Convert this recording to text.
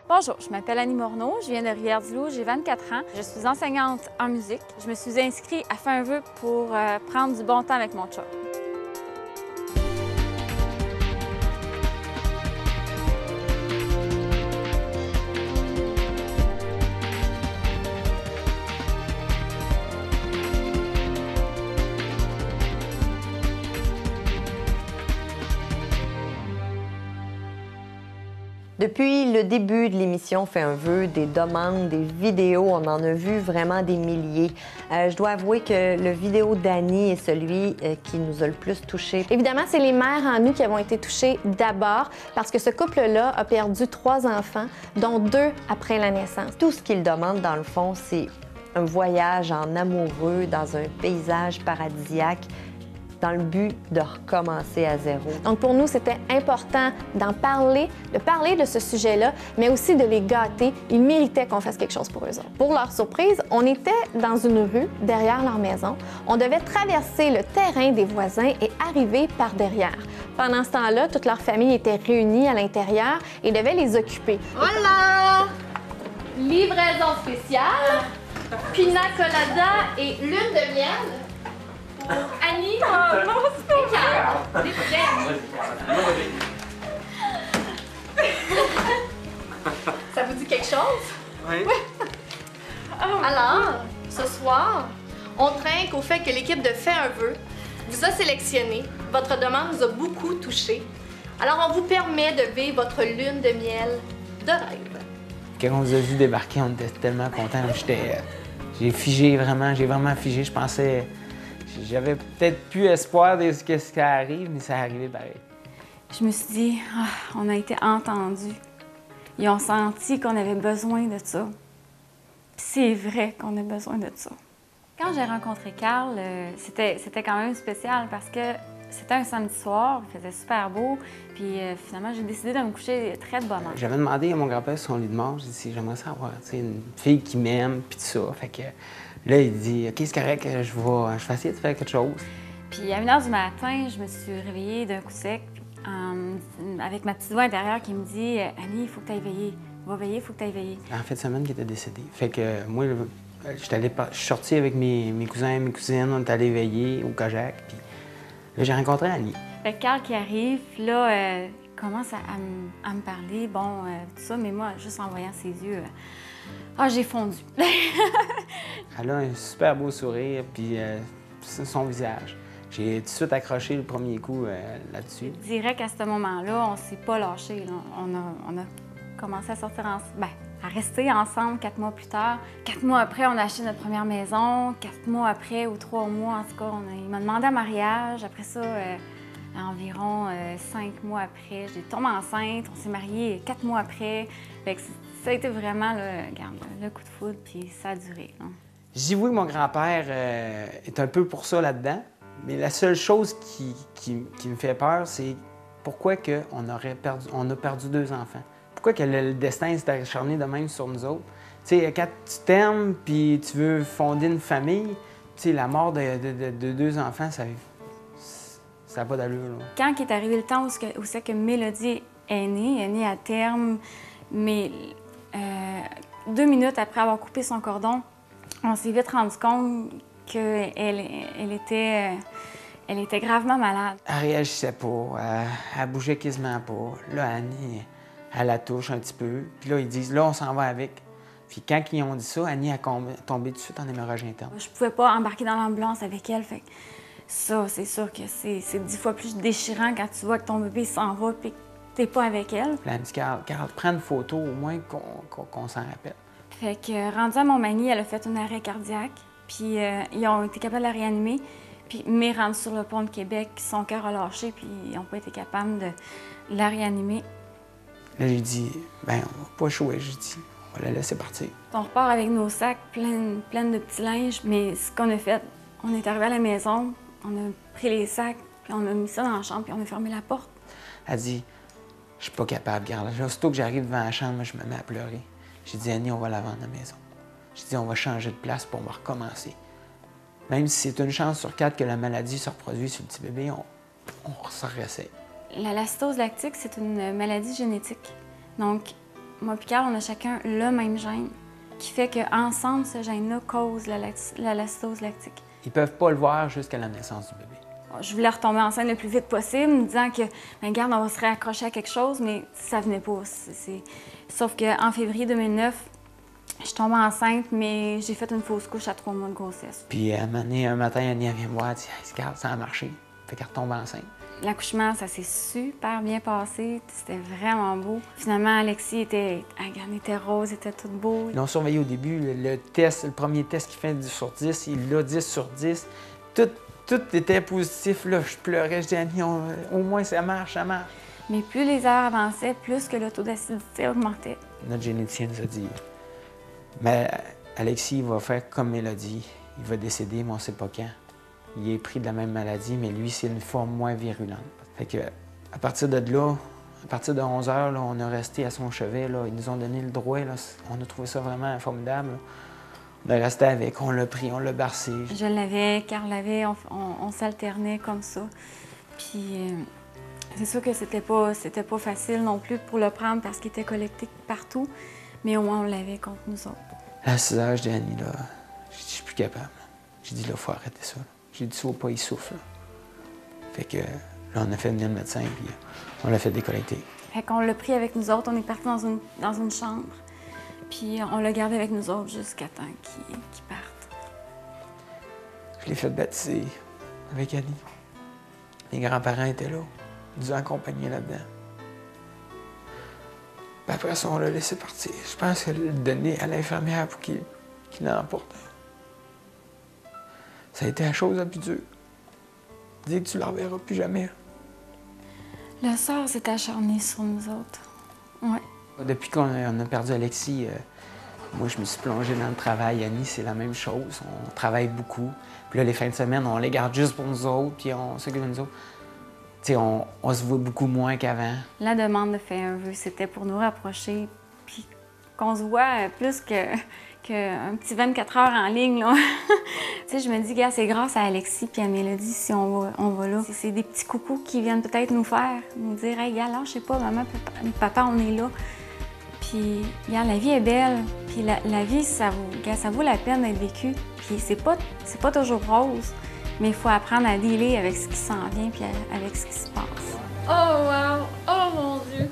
Bonjour, je m'appelle Annie Morneau, je viens de Rivière-du-Loup, j'ai 24 ans. Je suis enseignante en musique. Je me suis inscrite à faire un vœu pour prendre du bon temps avec mon chum. Depuis le début de l'émission Fais un vœu, des demandes, des vidéos, on en a vu vraiment des milliers. Je dois avouer que le vidéo d'Annie est celui qui nous a le plus touchés. Évidemment, c'est les mères en nous qui avons été touchées d'abord parce que ce couple-là a perdu 3 enfants, dont 2 après la naissance. Tout ce qu'il demande, dans le fond, c'est un voyage en amoureux dans un paysage paradisiaque, dans le but de recommencer à zéro. Donc pour nous, c'était important d'en parler, de parler de ce sujet-là, mais aussi de les gâter. Ils méritaient qu'on fasse quelque chose pour eux autres. Pour leur surprise, on était dans une rue derrière leur maison. On devait traverser le terrain des voisins et arriver par derrière. Pendant ce temps-là, toute leur famille était réunie à l'intérieur et devait les occuper. Voilà! Livraison spéciale, pina colada et lune de miel. Annie, oh non, c'est pas grave. Ça vous dit quelque chose? Oui. Alors, ce soir, on trinque au fait que l'équipe de Fais un vœu vous a sélectionné. Votre demande nous a beaucoup touchés. Alors, on vous permet de vivre votre lune de miel de rêve. Quand on nous a vu débarquer, on était tellement contents. J'ai vraiment figé. Je pensais... J'avais peut-être plus espoir de ce que ça arrive, mais ça arrivait pareil. Je me suis dit, on a été entendus. Ils ont senti qu'on avait besoin de ça. Puis c'est vrai qu'on a besoin de ça. Quand j'ai rencontré Carl, c'était quand même spécial parce que c'était un samedi soir, il faisait super beau, puis finalement, j'ai décidé de me coucher très de bonne heure. J'avais demandé à mon grand-père son lit de mort, j'ai dit si j'aimerais savoir, une fille qui m'aime, puis tout ça. Fait que là, il dit OK, c'est correct, je vais essayer de faire quelque chose. Puis à 1h du matin, je me suis réveillée d'un coup sec avec ma petite voix intérieure qui me dit Annie, il faut que tu ailles veiller. Va veiller, il faut que tu ailles veiller. En fait, semaine qu'il était décédé. Fait que moi, je suis sorti avec mes cousins et mes cousines, on est allés veiller au Kojak, puis là, j'ai rencontré Annie. Fait que Carl qui arrive, là, commence à me parler, tout ça, mais moi, juste en voyant ses yeux, j'ai fondu. Elle a un super beau sourire, puis son visage. J'ai tout de suite accroché le premier coup là-dessus. Je dirais qu'à ce moment-là, on s'est pas lâchés. On a commencé à sortir à rester ensemble 4 mois plus tard. 4 mois après, on a acheté notre première maison. 4 mois après, ou 3 mois, en tout cas, il m'a demandé un mariage. Après ça, environ 5 mois après, j'ai tombé enceinte. On s'est mariés 4 mois après. Fait que ça a été vraiment le coup de foudre, puis ça a duré. J'y vois que mon grand-père est un peu pour ça là-dedans, mais la seule chose qui me fait peur, c'est pourquoi on a perdu 2 enfants. Pourquoi que le destin s'est acharné de même sur nous autres. Tu sais, quand tu t'aimes puis tu veux fonder une famille, tu sais, la mort de 2 enfants, ça n'a pas d'allure. Là. Quand est arrivé le temps où c'est que Mélodie est née à terme, mais 2 minutes après avoir coupé son cordon, on s'est vite rendu compte qu'elle était gravement malade. Elle réagissait pas, elle bougeait quasiment pas. Là, Annie, elle la touche un petit peu. Puis là, ils disent, là, on s'en va avec. Puis quand ils ont dit ça, Annie a tombé tout de suite en hémorragie interne. Je pouvais pas embarquer dans l'ambulance avec elle, fait que ça, c'est sûr que c'est 10 fois plus déchirant quand tu vois que ton bébé s'en va et que t'es pas avec elle. Puis elle me dit, Carl, prends une photo au moins qu'on s'en rappelle. Fait que, rendue à Montmagny, elle a fait un arrêt cardiaque, puis ils ont été capables de la réanimer. Puis, mais rendue sur le pont de Québec, son cœur a lâché, puis ils n'ont pas été capables de la réanimer. Là, j'ai dit, on va pas échouer, j'ai dit, on va la laisser partir. On repart avec nos sacs pleins de petits linges, mais ce qu'on a fait, on est arrivé à la maison, on a pris les sacs, puis on a mis ça dans la chambre, puis on a fermé la porte. Elle dit, je suis pas capable, regarde. Aussitôt que j'arrive devant la chambre, moi, je me mets à pleurer. J'ai dit, Annie, on va la vendre à la maison. J'ai dit, on va changer de place, puis on va recommencer. Même si c'est une chance sur 4 que la maladie se reproduise sur le petit bébé, on se réessaye. La lactose lactique, c'est une maladie génétique. Donc, moi et Carl, on a chacun le même gène, qui fait qu'ensemble, ce gène-là cause la lactose lactique. Ils peuvent pas le voir jusqu'à la naissance du bébé. Je voulais retomber enceinte le plus vite possible, me disant que, ben regarde, on va se réaccrocher à quelque chose, mais ça venait pas. Sauf qu'en février 2009, je tombe enceinte, mais j'ai fait une fausse couche à 3 mois de grossesse. Puis un matin, Annie elle vient me voir, elle dit « Hey, regarde, ça a marché. » Fait qu'elle retombe enceinte. L'accouchement, ça s'est super bien passé. C'était vraiment beau. Finalement, Alexis était rose, était tout beau. Ils l'ont surveillé au début. Le premier test qu'il fait 10 sur 10, il l'a 10 sur 10. Tout était positif. Là, je pleurais, je dis « Annie, au moins ça marche, ça marche. » Mais plus les heures avançaient, plus que le taux d'acidité augmentait. Notre généticien nous a dit « Mais Alexis, il va faire comme Mélodie. Il va décéder, mais on ne sait pas quand. Il est pris de la même maladie, mais lui, c'est une forme moins virulente. » Fait que, à partir de là, à partir de 11 heures, là, on a resté à son chevet. Là. Ils nous ont donné le droit. Là. On a trouvé ça vraiment formidable. Là. On a resté avec, on l'a pris, on l'a bercé. Je l'avais, Carl l'avait, on s'alternait comme ça. Puis c'est sûr que c'était pas facile non plus pour le prendre parce qu'il était collecté partout, mais au moins on l'avait contre nous autres. À 6 heures, je dis à Annie, là, j'ai dit, je suis plus capable. J'ai dit, là, il faut arrêter ça. Là. J'ai dit, soit pas, il souffle. Là. Fait que là, on a fait venir le médecin, puis on l'a fait décollecter. Fait qu'on l'a pris avec nous autres, on est parti dans une chambre, puis on l'a gardé avec nous autres jusqu'à temps qu'il parte. Je l'ai fait baptiser avec Annie. Les grands-parents étaient là, ils nous ont accompagnés là-dedans. Puis après ça, on l'a laissé partir. Je pense qu'elle l'a donné à l'infirmière pour qu'il l'emporte. Ça a été la chose la plus dure. Dis que tu ne la reverras plus jamais. Le sort s'est acharné sur nous autres. Ouais. Depuis qu'on a perdu Alexis, moi, je me suis plongé dans le travail. Annie, c'est la même chose. On travaille beaucoup. Puis là, les fins de semaine, on les garde juste pour nous autres, puis on s'occupe de nous autres. Tu sais, on se voit beaucoup moins qu'avant. La demande de faire un vœu, c'était pour nous rapprocher, puis qu'on se voit plus qu'un petit 24 heures en ligne, là. Tu sais, je me dis, gars, c'est grâce à Alexis puis à Mélodie si on va là. C'est des petits coucous qui viennent peut-être nous faire, nous dire, hey, gars, là, je sais pas, maman, papa, on est là. Puis, regarde, la vie est belle. Puis la vie, ça vaut la peine d'être vécue. Puis c'est pas toujours rose, mais il faut apprendre à dealer avec ce qui s'en vient puis avec ce qui se passe. Oh wow! Oh mon Dieu!